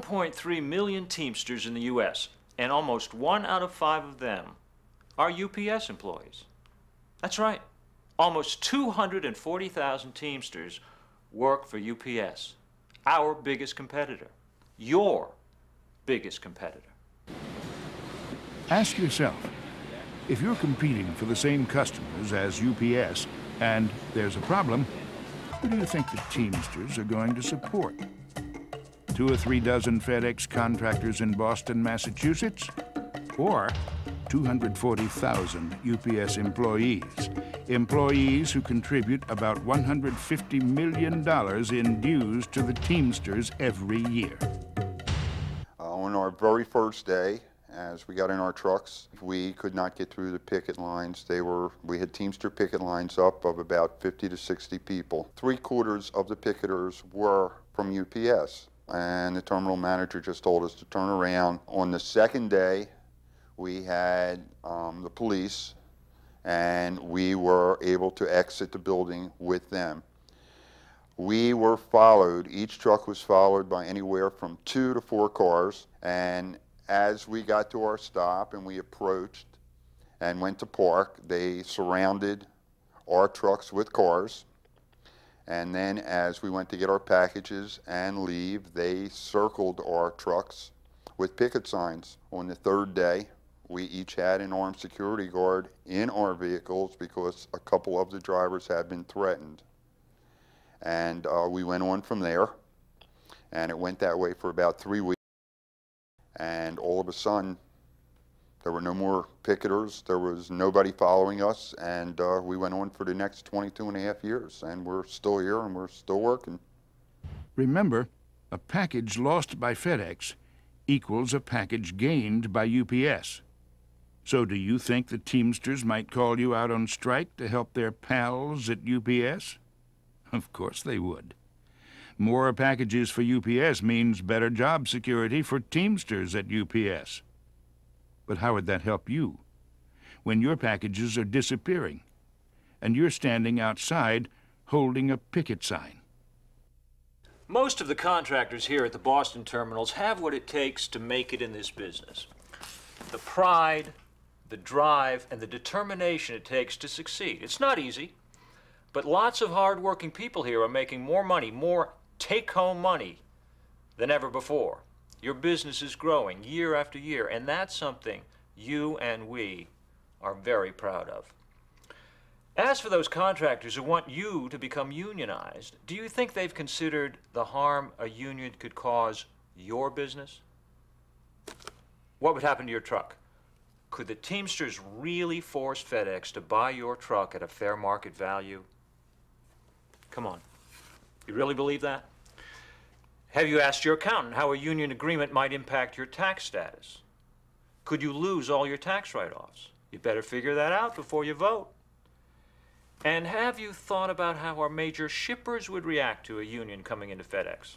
1.3 million Teamsters in the U.S., and almost 1 out of 5 of them are UPS employees. That's right. Almost 240,000 Teamsters work for UPS, our biggest competitor, your biggest competitor. Ask yourself, if you're competing for the same customers as UPS and there's a problem, who do you think the Teamsters are going to support? 2 or 3 dozen FedEx contractors in Boston, Massachusetts? Or 240,000 UPS employees? Employees who contribute about $150 million in dues to the Teamsters every year. On our very first day, as we got in our trucks, we could not get through the picket lines. We had Teamster picket lines up of about 50 to 60 people. 3/4 of the picketers were from UPS. And the terminal manager just told us to turn around. On the second day, we had the police, and we were able to exit the building with them. We were followed, each truck was followed by anywhere from 2 to 4 cars, and as we got to our stop and we approached and went to park, they surrounded our trucks with cars. And then as we went to get our packages and leave, they circled our trucks with picket signs. On the third day, we each had an armed security guard in our vehicles because a couple of the drivers had been threatened. And we went on from there, and it went that way for about 3 weeks. And all of a sudden, there were no more picketers, there was nobody following us, and we went on for the next 22.5 years, and we're still here and we're still working. Remember, a package lost by FedEx equals a package gained by UPS. So do you think the Teamsters might call you out on strike to help their pals at UPS? Of course they would. More packages for UPS means better job security for Teamsters at UPS. But how would that help you when your packages are disappearing and you're standing outside holding a picket sign? Most of the contractors here at the Boston terminals have what it takes to make it in this business. The pride, the drive, and the determination it takes to succeed. It's not easy, but lots of hard-working people here are making more money, more take-home money than ever before. Your business is growing year after year, and that's something you and we are very proud of. As for those contractors who want you to become unionized, do you think they've considered the harm a union could cause your business? What would happen to your truck? Could the Teamsters really force FedEx to buy your truck at a fair market value? Come on. You really believe that? Have you asked your accountant how a union agreement might impact your tax status? Could you lose all your tax write-offs? You better figure that out before you vote. And have you thought about how our major shippers would react to a union coming into FedEx?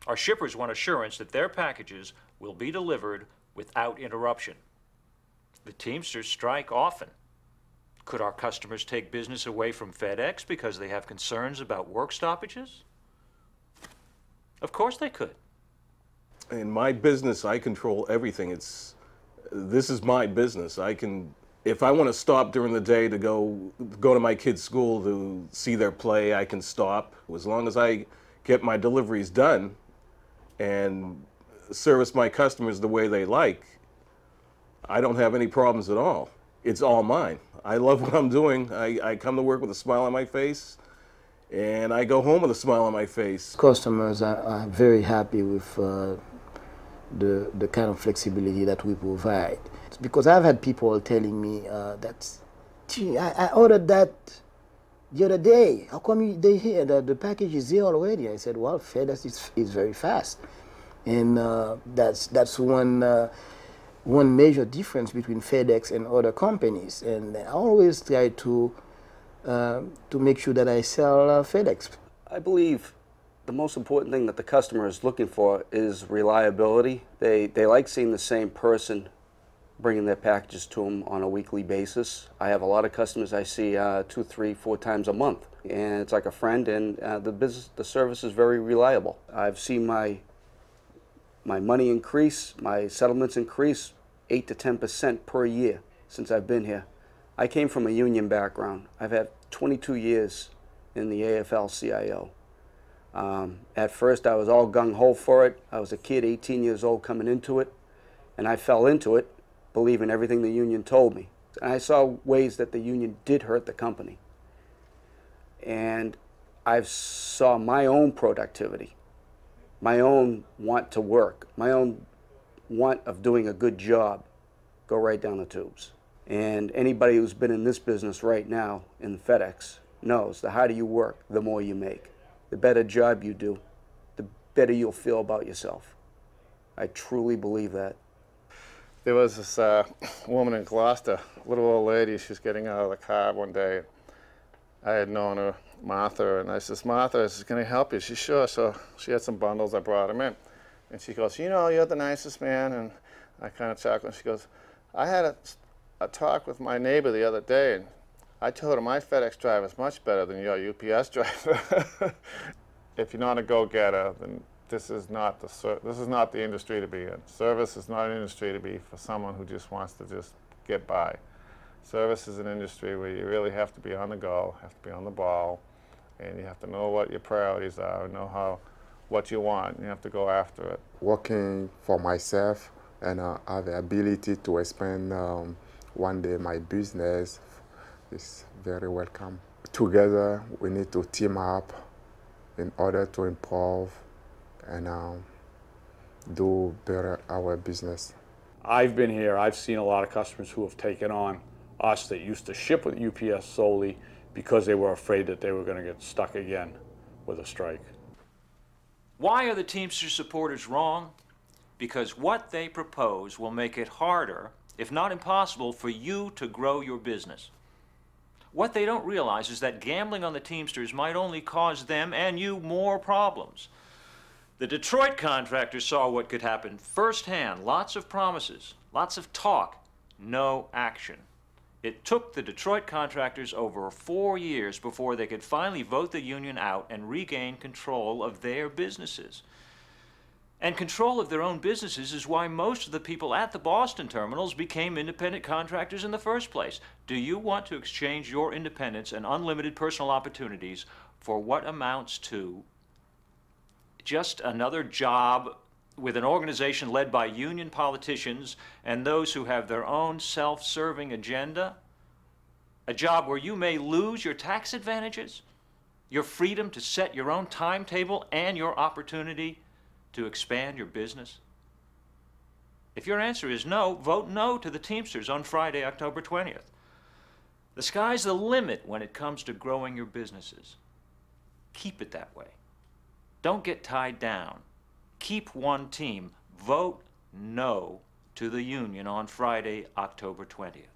Our shippers want assurance that their packages will be delivered without interruption. The Teamsters strike often. Could our customers take business away from FedEx because they have concerns about work stoppages? Of course they could. In my business, I control everything. This is my business. If I want to stop during the day to go to my kids' school to see their play, I can stop. As long as I get my deliveries done and service my customers the way they like, I don't have any problems at all. It's all mine. I love what I'm doing. I come to work with a smile on my face, and I go home with a smile on my face. Customers are very happy with the kind of flexibility that we provide. Because I've had people telling me that, gee, I ordered that the other day. How come they here? The package is here already. I said, well, FedEx is very fast. And that's one major difference between FedEx and other companies. And I always try to make sure that I sell FedEx. I believe the most important thing that the customer is looking for is reliability. They like seeing the same person bringing their packages to them on a weekly basis. I have a lot of customers I see 2, 3, 4 times a month, and it's like a friend, and the service is very reliable. I've seen my my money increase, my settlements increase 8 to 10% per year since I've been here. I came from a union background. I've had 22 years in the AFL-CIO. At first I was all gung-ho for it. I was a kid, 18 years old, coming into it, and I fell into it, believing everything the union told me. And I saw ways that the union did hurt the company. And I saw my own productivity, my own want to work, my own want of doing a good job go right down the tubes. And anybody who's been in this business right now in FedEx knows the harder you work, the more you make. The better job you do, the better you'll feel about yourself. I truly believe that. There was this woman in Gloucester, little old lady. She was getting out of the car one day. I had known her, Martha, and I says, Martha, is this going to help you? She's sure. So she had some bundles. I brought them in. And she goes, you know, you're the nicest man. And I kind of chuckled. She goes, I had a talk with my neighbor the other day, and I told her my FedEx driver is much better than your UPS driver. If you're not a go-getter, then this is not the industry to be in. Service is not an industry to be for someone who just wants to just get by. Service is an industry where you really have to be on the go, have to be on the ball, and you have to know what your priorities are, and know what you want, and you have to go after it. Working for myself and have the ability to expand one day my business is very welcome. Together we need to team up in order to improve and do better our business. I've been here, I've seen a lot of customers who have taken on us that used to ship with UPS solely because they were afraid that they were going to get stuck again with a strike. Why are the Teamsters supporters wrong? Because what they propose will make it harder, if not impossible, for you to grow your business. What they don't realize is that gambling on the Teamsters might only cause them and you more problems. The Detroit contractors saw what could happen firsthand. Lots of promises, lots of talk, no action. It took the Detroit contractors over 4 years before they could finally vote the union out and regain control of their businesses. And control of their own businesses is why most of the people at the Boston terminals became independent contractors in the first place. Do you want to exchange your independence and unlimited personal opportunities for what amounts to just another job with an organization led by union politicians and those who have their own self-serving agenda? A job where you may lose your tax advantages, your freedom to set your own timetable, and your opportunity to expand your business? If your answer is no, vote no to the Teamsters on Friday, October 20th. The sky's the limit when it comes to growing your businesses. Keep it that way. Don't get tied down. Keep one team. Vote no to the union on Friday, October 20th.